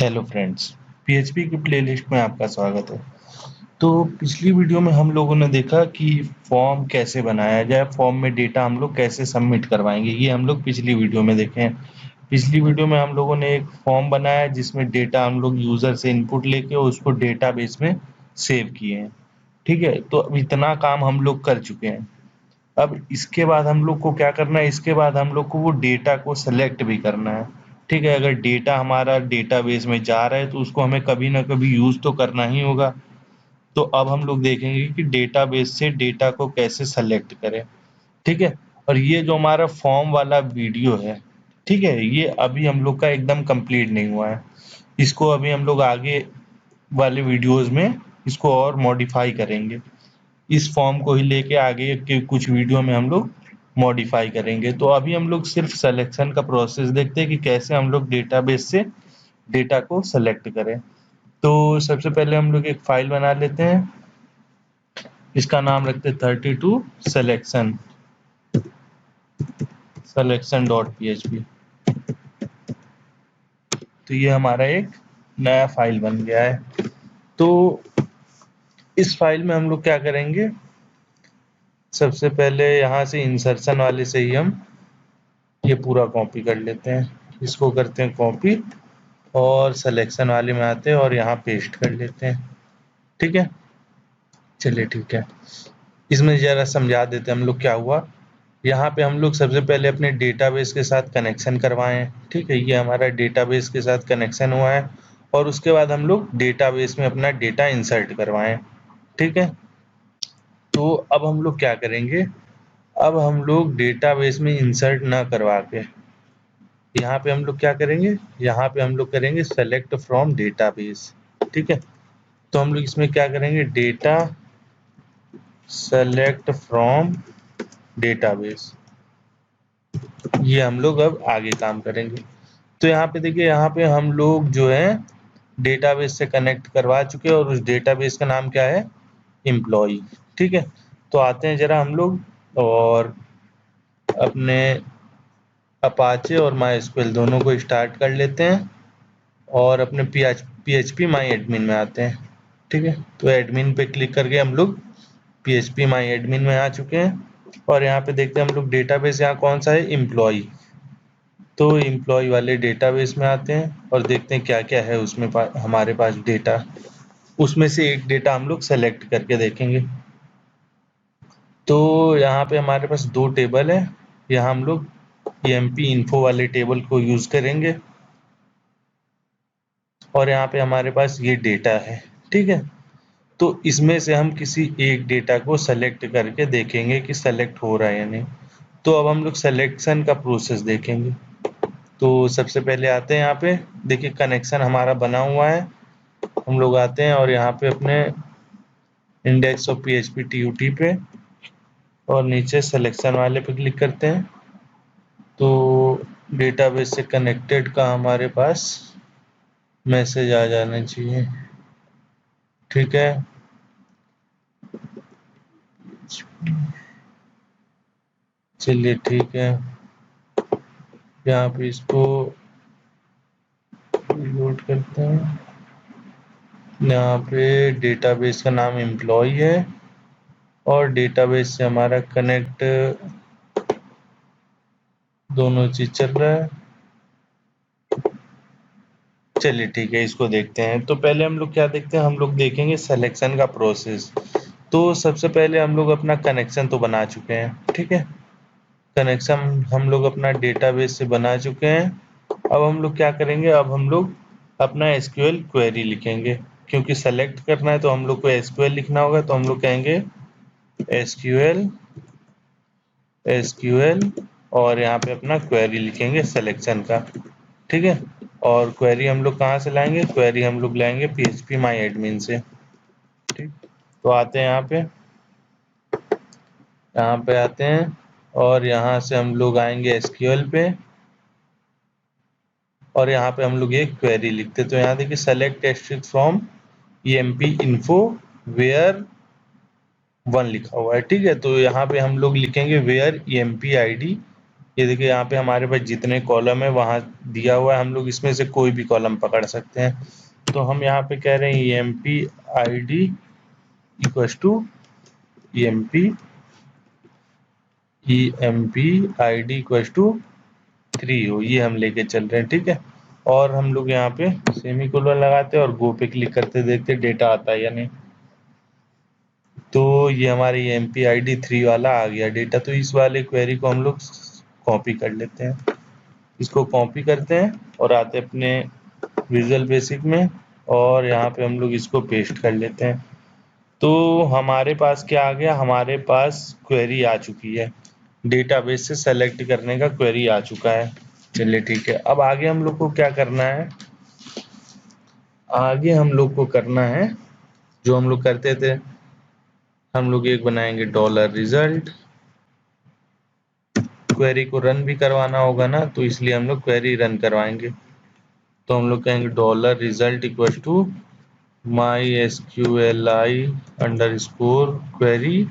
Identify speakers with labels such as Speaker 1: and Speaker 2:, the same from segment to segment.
Speaker 1: Hello friends, PHP की playlist में आपका स्वागत है। तो पिछली वीडियो में हम लोगों ने देखा कि फॉर्म कैसे बनाया जाए, फॉर्म में डेटा हम लोग कैसे सबमिट करवाएंगे, ये हम लोग पिछली वीडियो में देखे हैं। पिछली वीडियो में हम लोगों ने एक फॉर्म बनाया जिसमें डेटा हम लोग यूजर से इनपुट लेके उसको डेटाबेस में सेव किए हैं। ठीक है, तो अब इतना काम हम लोग कर चुके हैं। अब इसके बाद हम लोग को क्या करना है, इसके बाद हम लोग को वो डेटा को सेलेक्ट भी करना है। ठीक है, अगर डेटा हमारा डेटाबेस में जा रहा है तो उसको हमें कभी ना कभी यूज तो करना ही होगा। तो अब हम लोग देखेंगे कि डेटाबेस से डेटा को कैसे सेलेक्ट करें। ठीक है, और ये जो हमारा फॉर्म वाला वीडियो है, ठीक है, ये अभी हम लोग का एकदम कंप्लीट नहीं हुआ है। इसको अभी हम लोग आगे वाले वीडियोस में इसको और मॉडिफाई करेंगे। इस फॉर्म को ही लेके आगे के कुछ वीडियो में हम लोग मॉडिफाई करेंगे। तो अभी हम लोग सिर्फ सिलेक्शन का प्रोसेस देखते हैं कि कैसे हम लोग डेटाबेस से डेटा को सेलेक्ट करें। तो सबसे पहले हम लोग एक फाइल बना लेते हैं, इसका नाम रखते हैं 32 सिलेक्शन selection.php। तो ये हमारा एक नया फाइल बन गया है। तो इस फाइल में हम लोग क्या करेंगे, सबसे पहले यहाँ से इंसर्शन वाले से ही हम ये पूरा कॉपी कर लेते हैं। इसको करते हैं कॉपी और सिलेक्शन वाले में आते हैं और यहाँ पेस्ट कर लेते हैं। ठीक है, चलिए ठीक है, इसमें जरा समझा देते हैं हम लोग क्या हुआ। यहाँ पे हम लोग सबसे पहले अपने डेटाबेस के साथ कनेक्शन करवाएं। ठीक है, ये हमारा डेटाबेस के साथ कनेक्शन हुआ है और उसके बाद हम लोग डेटाबेस में अपना डेटा इंसर्ट करवाएं। ठीक है, तो अब हम लोग क्या करेंगे, अब हम लोग डेटाबेस में इंसर्ट ना करवा के यहाँ पे हम लोग क्या करेंगे, यहाँ पे हम लोग करेंगे सेलेक्ट फ्रॉम डेटाबेस। ठीक है, तो हम लोग इसमें क्या करेंगे, डेटा सेलेक्ट फ्रॉम डेटाबेस, ये हम लोग अब आगे काम करेंगे। तो यहाँ पे देखिए, यहाँ पे हम लोग जो है डेटाबेस से कनेक्ट करवा चुके हैं और उस डेटाबेस का नाम क्या है, एम्प्लॉय। ठीक है, तो आते हैं जरा हम लोग और अपने अपाचे और माई दोनों को स्टार्ट कर लेते हैं और अपने पीएचपी माई एडमिन में आते हैं। ठीक है, तो एडमिन पे क्लिक करके हम लोग पीएचपी माई एडमिन में आ चुके हैं और यहाँ पे देखते हैं हम लोग डेटाबेस यहाँ कौन सा है, एम्प्लॉय। तो एम्प्लॉय वाले डेटाबेस में आते हैं और देखते हैं क्या क्या है उसमें हमारे पास डेटा। उसमें से एक डेटा हम लोग सेलेक्ट करके देखेंगे। तो यहाँ पे हमारे पास दो टेबल है, यहाँ हम लोग एमपी इन्फो वाले टेबल को यूज करेंगे और यहाँ पे हमारे पास ये डेटा है। ठीक है, तो इसमें से हम किसी एक डेटा को सेलेक्ट करके देखेंगे कि सेलेक्ट हो रहा है या नहीं। तो अब हम लोग सिलेक्शन का प्रोसेस देखेंगे। तो सबसे पहले आते हैं यहाँ पे, देखिए कनेक्शन हमारा बना हुआ है। हम लोग आते हैं और यहाँ पे अपने इंडेक्स ऑफ पीएचपी टीयूटी पे और नीचे सिलेक्शन वाले पे क्लिक करते हैं। तो डेटाबेस से कनेक्टेड का हमारे पास मैसेज आ जाना चाहिए। ठीक है, चलिए ठीक है, यहाँ पे इसको लोड करते हैं। यहाँ पे डेटाबेस का नाम एम्प्लॉय है और डेटाबेस से हमारा कनेक्ट दोनों चीज चल रहा है। चलिए ठीक है, इसको देखते हैं। तो पहले हम लोग क्या देखते हैं, हम लोग देखेंगे सिलेक्शन का प्रोसेस। तो सबसे पहले हम लोग अपना कनेक्शन तो बना चुके हैं। ठीक है, कनेक्शन हम लोग अपना डेटाबेस से बना चुके हैं। अब हम लोग क्या करेंगे, अब हम लोग अपना एसक्यूएल क्वेरी लिखेंगे। क्योंकि सेलेक्ट करना है तो हम लोग को एसक्यूएल लिखना होगा, तो हम लोग कहेंगे एसक्यूएल एसक्यूएल और यहाँ पे अपना क्वेरी लिखेंगे सिलेक्शन का। ठीक है, और क्वेरी हम लोग कहाँ से लाएंगे, क्वेरी हम लोग लाएंगे पीएचपी माई एडमिन से। ठीक, तो आते हैं यहाँ पे आते हैं और यहाँ से हम लोग आएंगे एसक्यूएल पे और यहाँ पे हम लोग एक क्वेरी लिखते। तो यहाँ देखिए select asterisks from EMP info where 1 लिखा हुआ है। ठीक है, तो यहाँ पे हम लोग लिखेंगे वेयर ईएमपी आईडी ये देखिए यहाँ पे हमारे पास जितने कॉलम है वहाँ दिया हुआ है, हम लोग इसमें से कोई भी कॉलम पकड़ सकते हैं। तो हम यहाँ पे कह रहे हैं EMP ID equals to EMP ID equals to 3 हो, ये हम लेके चल रहे हैं, ठीक है। और हम लोग यहाँ पे सेमीकोलन लगाते हैं और गो पे क्लिक करते देखते डेटा आता है या नहीं। तो ये हमारे EMP ID 3 वाला आ गया डेटा। तो इस वाले क्वेरी को हम लोग कॉपी कर लेते हैं, इसको कॉपी करते हैं और आते अपने विजुअल बेसिक में, और यहाँ पे हम लोग इसको पेस्ट कर लेते हैं। तो हमारे पास क्या आ गया, हमारे पास क्वेरी आ चुकी है, डेटाबेस से सेलेक्ट करने का क्वेरी आ चुका है। चलिए ठीक है, अब आगे हम लोग को क्या करना है, आगे हम लोग को करना है जो हम लोग करते थे, हम लोग एक बनाएंगे डॉलर रिजल्ट। क्वेरी को रन भी करवाना होगा ना, तो इसलिए हम लोग क्वेरी रन करवाएंगे। तो हम लोग कहेंगे dollar result equal to MySQLi underscore query,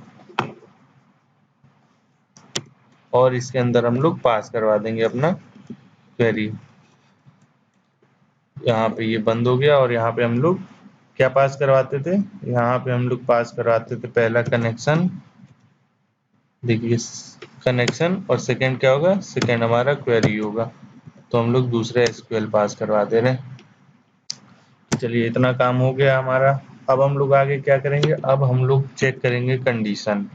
Speaker 1: और इसके अंदर हम लोग पास करवा देंगे अपना क्वेरी। यहाँ पे ये बंद हो गया, और यहाँ पे हम लोग क्या पास करवाते थे, यहाँ पे हम लोग पास करवाते थे पहला कनेक्शन, देखिए कनेक्शन, और सेकंड क्या होगा, सेकंड हमारा क्वेरी होगा। तो हम लोग दूसरे SQL पास करवा दे रहे हैं। चलिए इतना काम हो गया हमारा। अब हम लोग आगे क्या करेंगे, अब हम लोग चेक करेंगे कंडीशन।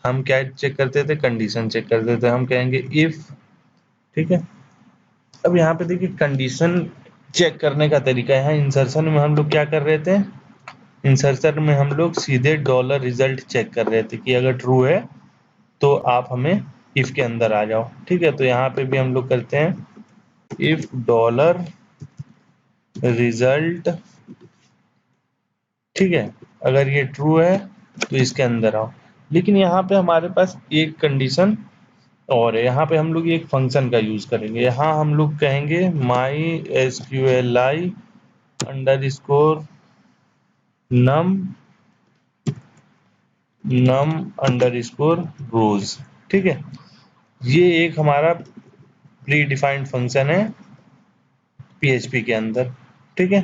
Speaker 1: हम क्या चेक करते थे, कंडीशन चेक करते थे। हम कहेंगे इफ, ठीक है। अब यहाँ पे देखिए कंडीशन चेक करने का तरीका है। इंसर्शन में हम लोग क्या कर रहे थे, इंसर्शन में हम लोग सीधे डॉलर रिजल्ट चेक कर रहे थे कि अगर ट्रू है तो आप हमें इफ के अंदर आ जाओ, ठीक है। तो यहाँ पे भी हम लोग करते हैं इफ डॉलर रिजल्ट, ठीक है, अगर ये ट्रू है तो इसके अंदर आओ। लेकिन यहाँ पे हमारे पास एक कंडीशन और है, यहाँ पे हम लोग एक फंक्शन का यूज करेंगे। यहाँ हम लोग कहेंगे MySQLi अंडरस्कोर num अंडरस्कोर रोज, ठीक है। ये एक हमारा प्री डिफाइंड फंक्शन है PHP के अंदर, ठीक है।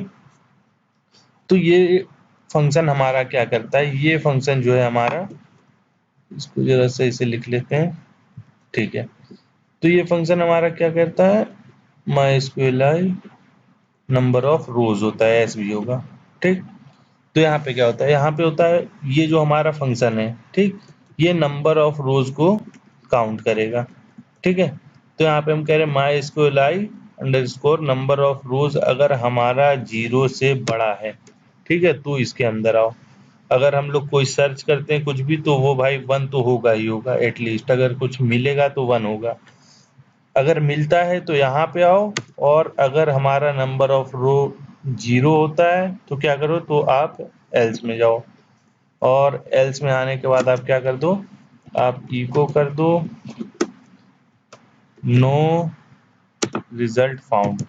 Speaker 1: तो ये फंक्शन हमारा क्या करता है, ये फंक्शन जो है हमारा, इसको जरा से इसे लिख लेते हैं, ठीक है। तो ये फंक्शन हमारा क्या करता है, MySQLi नंबर ऑफ रोज होता है, SB होगा, ठीक। तो यहाँ पे क्या होता है, यहाँ पे होता है ये जो हमारा फंक्शन है, ठीक, ये नंबर ऑफ रोज को काउंट करेगा, ठीक है। तो यहाँ पे हम कह रहे हैं MySQLi अंडरस्कोर नंबर ऑफ रोज, अगर हमारा 0 से बड़ा है, ठीक है, तो इसके अंदर आओ। अगर हम लोग कोई सर्च करते हैं कुछ भी, तो वो भाई 1 तो होगा ही होगा, एटलीस्ट अगर कुछ मिलेगा तो 1 होगा। अगर मिलता है तो यहाँ पे आओ, और अगर हमारा नंबर ऑफ रो 0 होता है तो क्या करो, तो आप एल्स में जाओ, और एल्स में आने के बाद आप क्या कर दो, आप इको कर दो no result found,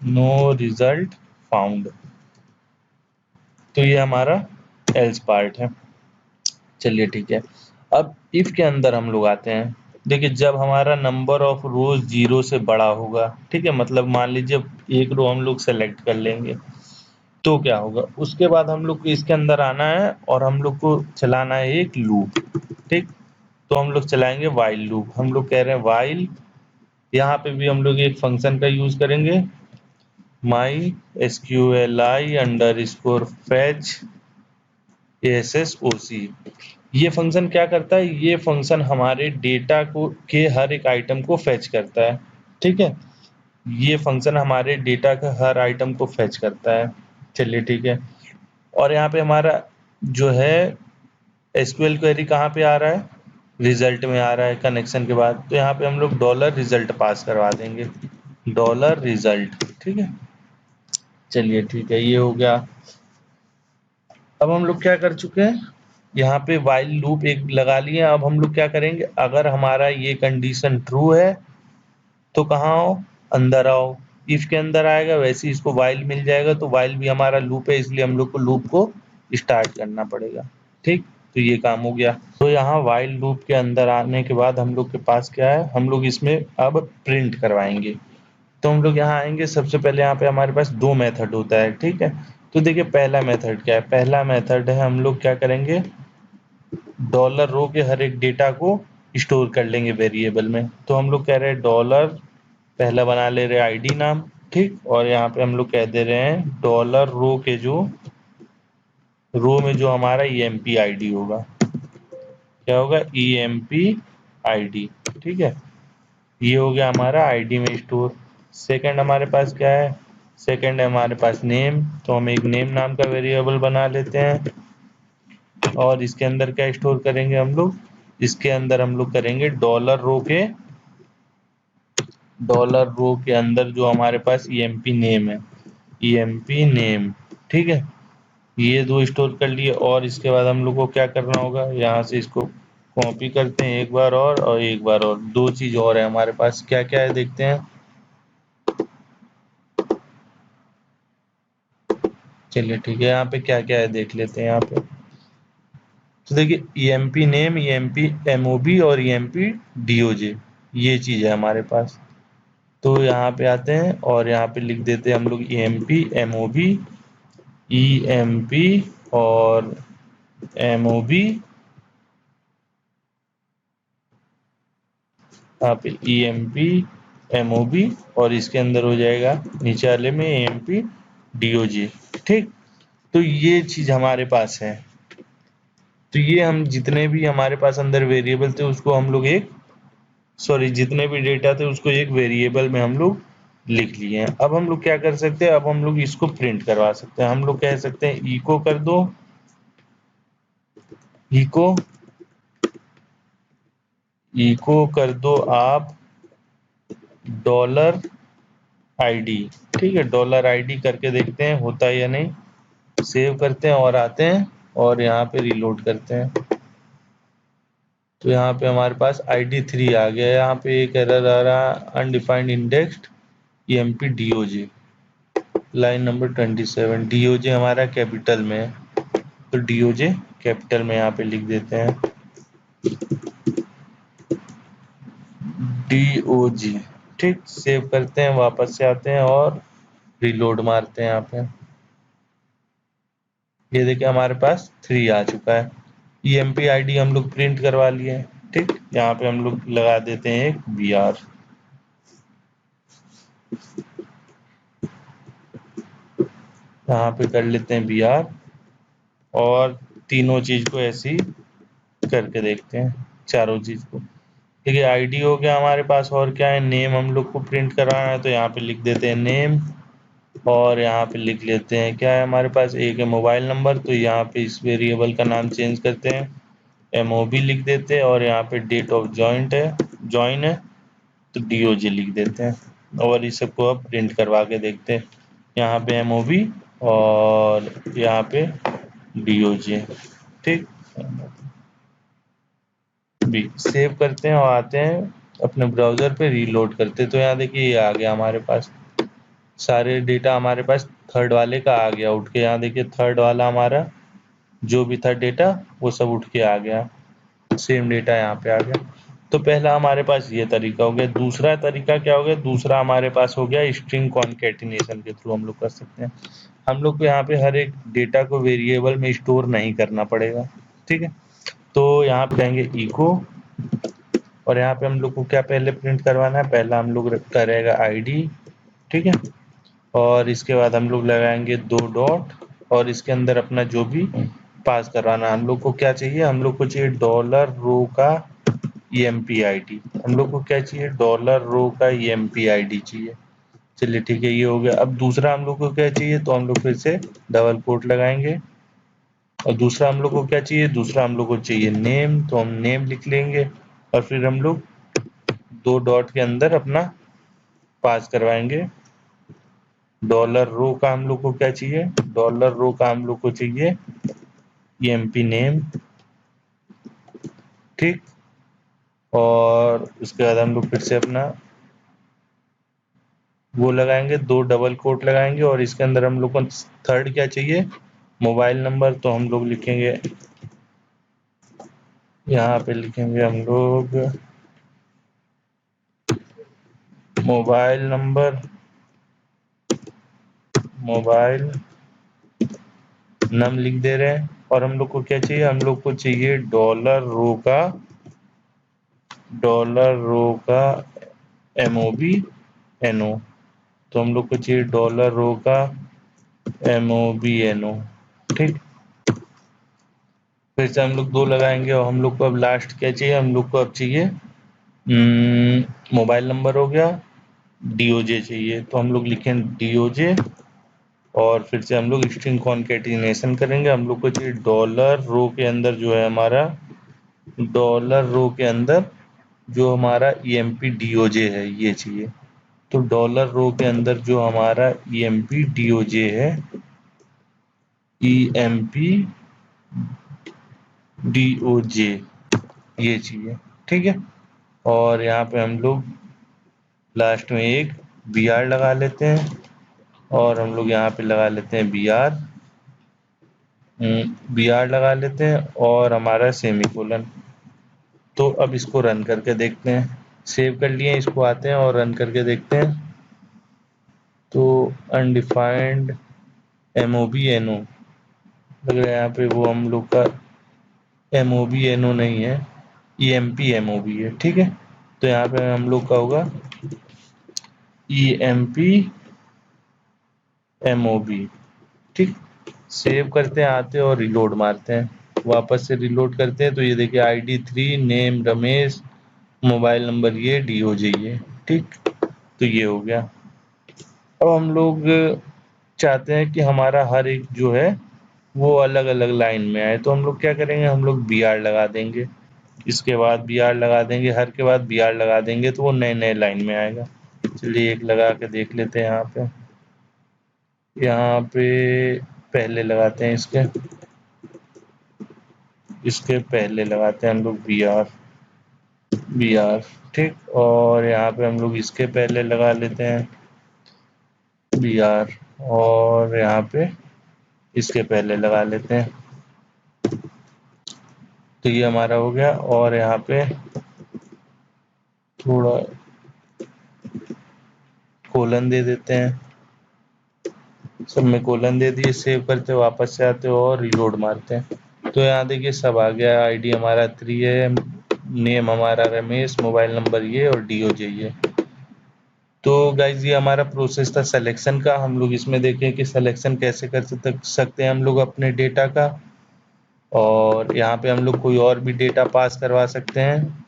Speaker 1: no result found. तो ये हमारा एल्स पार्ट है। चलिए ठीक है, अब इफ के अंदर हम लोग आते हैं। देखिए जब हमारा नंबर ऑफ रोज 0 से बड़ा होगा, ठीक है, मतलब मान लीजिए एक रो हम लोग सेलेक्ट कर लेंगे, तो क्या होगा, उसके बाद हम लोग को इसके अंदर आना है और हम लोग को चलाना है एक लूप, ठीक। तो हम लोग चलाएंगे वाइल लूप। हम लोग कह रहे हैं वाइल, यहाँ पे भी हम लोग एक फंक्शन का यूज करेंगे MySQLi अंडरस्कोर fetch ASSOC। ये फंक्शन क्या करता है, ये फंक्शन हमारे डेटा को के हर एक आइटम को फेच करता है, ठीक है। ये फंक्शन हमारे डेटा का हर आइटम को फेच करता है। चलिए ठीक है, और यहाँ पे हमारा जो है SQL क्वेरी कहाँ पे आ रहा है, रिजल्ट में आ रहा है कनेक्शन के बाद। तो यहाँ पे हम लोग डॉलर रिजल्ट पास करवा देंगे, डॉलर रिजल्ट, ठीक है। चलिए ठीक है, ये हो गया। अब हम लोग क्या कर चुके हैं, यहाँ पे वाइल लूप एक लगा लिए। अब हम लोग क्या करेंगे, अगर हमारा ये कंडीशन ट्रू है तो कहाँ आओ, अंदर आओ। इफ के अंदर आएगा, वैसे ही इसको वाइल मिल जाएगा। तो वाइल भी हमारा लूप है, इसलिए हम लोग को लूप को स्टार्ट करना पड़ेगा, ठीक। तो ये काम हो गया। तो यहाँ व्हाइल लूप के अंदर आने के बाद हम लोग के पास क्या है, हम लोग इसमें अब प्रिंट करवाएंगे। तो हम लोग यहाँ आएंगे, सबसे पहले यहाँ पे हमारे पास 2 मेथड होता है, ठीक है। तो देखिए पहला मेथड क्या है, पहला मेथड है हम लोग क्या करेंगे, डॉलर रो के हर एक डेटा को स्टोर कर लेंगे वेरिएबल में। तो हम लोग कह रहे हैं डॉलर, पहला बना ले रहे आईडी नाम, ठीक, और यहाँ पे हम लोग कह दे रहे हैं डॉलर रो के जो रो में जो हमारा ईएमपी आईडी होगा, क्या होगा, ईएमपी आईडी, ठीक है। ये हो गया हमारा आईडी में स्टोर। सेकंड हमारे पास क्या है, सेकंड है हमारे पास नेम, तो हम एक नेम नाम का वेरिएबल बना लेते हैं और इसके अंदर क्या स्टोर करेंगे हम लोग, इसके अंदर हम लोग करेंगे डॉलर रो के अंदर जो हमारे पास ईएमपी नेम है, ईएमपी नेम, ठीक है। ये 2 स्टोर कर लिए और इसके बाद हम लोग को क्या करना होगा, यहाँ से इसको कॉपी करते हैं एक बार और एक बार और, 2 चीज और है हमारे पास, क्या क्या है देखते हैं। चलिए ठीक है, यहाँ पे क्या क्या है देख लेते हैं यहाँ पे। तो देखिए ईएमपी नेम, ईएमपी एमओबी और ईएमपी डीओजे, ये चीज है हमारे पास। तो यहाँ पे आते हैं और यहाँ पे लिख देते हैं हम लोग ईएमपी एमओबी, ईएमपी और एमओबी, यहाँ पे ईएमपी एमओबी और इसके अंदर हो जाएगा नीचे वाले में ईएमपी डीओजे, ठीक। तो ये चीज हमारे पास है। तो ये हम जितने भी हमारे पास अंदर वेरिएबल थे उसको हम लोग एक, सॉरी, जितने भी डेटा थे उसको एक वेरिएबल में हम लोग लिख लिए हैं। अब हम लोग क्या कर सकते हैं, अब हम लोग इसको प्रिंट करवा सकते हैं। हम लोग कह सकते हैं इको कर दो, इको इको कर दो आप डॉलर आईडी, ठीक है। डॉलर आईडी करके देखते हैं होता है या नहीं। सेव करते हैं और आते हैं और यहाँ पे रिलोड करते हैं। तो यहाँ पे हमारे पास ID3 आ गया। यहाँ पे एक एरर आ रहा, undefined indexed EMP DOJ, line number 27। DOJ हमारा कैपिटल में है, तो डीओजे कैपिटल में यहाँ पे लिख देते हैं डीओजी, ठीक। सेव करते हैं, वापस से आते हैं और रिलोड मारते हैं यहाँ पे। ये देखिए हमारे पास 3 आ चुका है। ईएमपी आईडी हम लोग प्रिंट करवा लिए हैं, ठीक। यहाँ पे हम लोग लगा देते हैं एक बीआर, यहाँ पे कर लेते हैं बीआर और तीनों चीज को ऐसे ही करके देखते हैं, चारों चीज को। ठीक है, आईडी हो गया हमारे पास, और क्या है, नेम हम लोग को प्रिंट कराना है, तो यहाँ पे लिख देते हैं नेम और यहाँ पे लिख लेते हैं क्या है हमारे पास, एक है मोबाइल नंबर, तो यहाँ पे इस वेरिएबल का नाम चेंज करते हैं, एमओबी लिख देते हैं और यहाँ पे डेट ऑफ ज्वाइन है तो डीओजे लिख देते हैं और इस सबको अब प्रिंट करवा के देखते हैं। यहाँ पे एमओबी और यहाँ पे डीओजे, ठीक। भी सेव करते हैं और आते हैं अपने ब्राउजर पे, रीलोड करते हैं। तो यहाँ देखिए ये आ गया हमारे पास, सारे डेटा हमारे पास थर्ड वाले का आ गया उठ के। यहाँ देखिए थर्ड वाला हमारा जो भी था डेटा वो सब उठ के आ गया, सेम डेटा यहाँ पे आ गया। तो पहला हमारे पास ये तरीका हो गया। दूसरा तरीका क्या हो गया, दूसरा हमारे पास हो गया स्ट्रिंग कॉन्केटिनेशन के थ्रू हम लोग कर सकते हैं। हम लोग को यहाँ पे हर एक डेटा को वेरिएबल में स्टोर नहीं करना पड़ेगा, ठीक है। तो यहाँ पे कहेंगे इको और यहाँ पे हम लोग को क्या पहले प्रिंट करवाना है, पहला हम लोग करेगा आईडी, ठीक है। और इसके बाद हम लोग लगाएंगे 2 डॉट और इसके अंदर अपना जो भी पास करवाना है। हम लोग को क्या चाहिए, हम लोग को चाहिए डॉलर रो का ईएमपी आईडी। हम लोग को क्या चाहिए, डॉलर रो का ईएमपी आईडी चाहिए। चलिए ठीक है, ये हो गया। अब दूसरा हम लोग को क्या चाहिए, तो हम लोग फिर से डबल कोट लगाएंगे और दूसरा हम लोग को क्या चाहिए, दूसरा हम लोग को चाहिए नेम, तो हम नेम लिख लेंगे और फिर हम लोग 2 डॉट के अंदर अपना पास करवाएंगे। डॉलर रो का हम लोग को क्या चाहिए, डॉलर रो का हम लोग को चाहिए ईएमपी नेम, ठीक। और उसके बाद हम लोग फिर से अपना वो लगाएंगे, 2 डबल कोट लगाएंगे और इसके अंदर हम लोग को थर्ड क्या चाहिए, मोबाइल नंबर, तो हम लोग लिखेंगे यहाँ पे लिखेंगे हम लोग मोबाइल नंबर, मोबाइल नम लिख दे रहे हैं। और हम लोग को क्या चाहिए, हम लोग को चाहिए डॉलर रो का MOBNO। तो हम लोग को चाहिए $रो का MOBNO। ठीक, फिर से हम लोग 2 लगाएंगे और हम लोग को अब लास्ट क्या चाहिए, हम लोग को अब चाहिए मोबाइल नंबर हो गया, DOJ चाहिए। तो हम लोग लिखें DOJ और फिर से हम लोग स्ट्रिंग कॉन्केटिनेशन करेंगे। हम लोग को चाहिए डॉलर रो के अंदर जो है हमारा, डॉलर रो के अंदर जो हमारा EMP DOJ है ये चाहिए। तो डॉलर रो के अंदर जो हमारा EMP DOJ है, EMP DOJ ये चाहिए। ठीक है, और यहाँ पे हम लोग लास्ट में एक BR लगा लेते हैं और हम लोग यहाँ पे लगा लेते हैं BR लगा लेते हैं और हमारा सेमीकोलन। तो अब इसको रन करके देखते हैं। सेव कर लिए, इसको आते हैं और रन करके देखते हैं। तो अनडिफाइंड MOBNO लग रहा है यहाँ पे, वो हम लोग का MOBNO नहीं है, EMP MOB है। ठीक है, तो यहाँ पे हम लोग का होगा EMP MOB। ठीक, सेव करते हैं, आते हैं और रिलोड मारते हैं। वापस से रिलोड करते हैं तो ये देखिए ID 3, name Ramesh, mobile number ये, DOJ ये। ठीक, तो ये हो गया। अब हम लोग चाहते हैं कि हमारा हर एक जो है वो अलग अलग लाइन में आए। तो हम लोग क्या करेंगे, हम लोग BR लगा देंगे, इसके बाद BR लगा देंगे, हर के बाद BR लगा देंगे, तो वो नए नए लाइन में आएगा। चलिए एक लगा के देख लेते हैं। यहाँ पे पहले लगाते हैं, इसके पहले लगाते हैं हम लोग BR। ठीक, और यहाँ पे हम लोग इसके पहले लगा लेते हैं BR और यहाँ पे इसके पहले लगा लेते हैं। तो ये हमारा हो गया और यहाँ पे थोड़ा कोलन दे देते हैं, सब में कोलन दे दिए। सेव करते वापस से आते और रिलोड मारते हैं। तो यहाँ देखिए सब आ गया। ID हमारा 3 है, नेम हमारा रमेश, मोबाइल नंबर ये और DOJ ये। तो गाइज ये हमारा प्रोसेस था सिलेक्शन का। हम लोग इसमें देखें कि सिलेक्शन कैसे कर सकते हैं हम लोग अपने डेटा का। और यहाँ पे हम लोग कोई और भी डेटा पास करवा सकते हैं,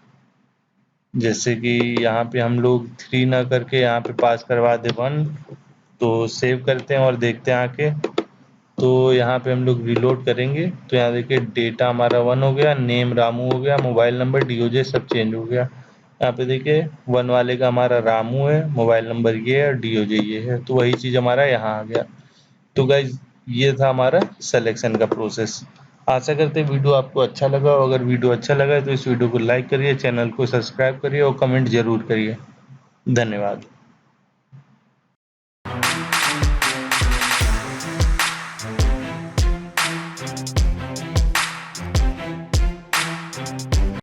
Speaker 1: जैसे कि यहाँ पे हम लोग 3 ना करके यहाँ पे पास करवा दे 1। तो सेव करते हैं और देखते हैं आके। तो यहाँ पे हम लोग रिलोड करेंगे तो यहाँ देखिए डेटा हमारा 1 हो गया, नेम रामू हो गया, मोबाइल नंबर DOJ सब चेंज हो गया। यहाँ पे देखिए 1 वाले का हमारा रामू है, मोबाइल नंबर ये है और DOJ ये है। तो वही चीज़ हमारा यहाँ आ गया। तो गाइज ये था हमारा सिलेक्शन का प्रोसेस। आशा करते हैं वीडियो आपको अच्छा लगा। अगर वीडियो अच्छा लगा है तो इस वीडियो को लाइक करिए, चैनल को सब्सक्राइब करिए और कमेंट जरूर करिए। धन्यवाद।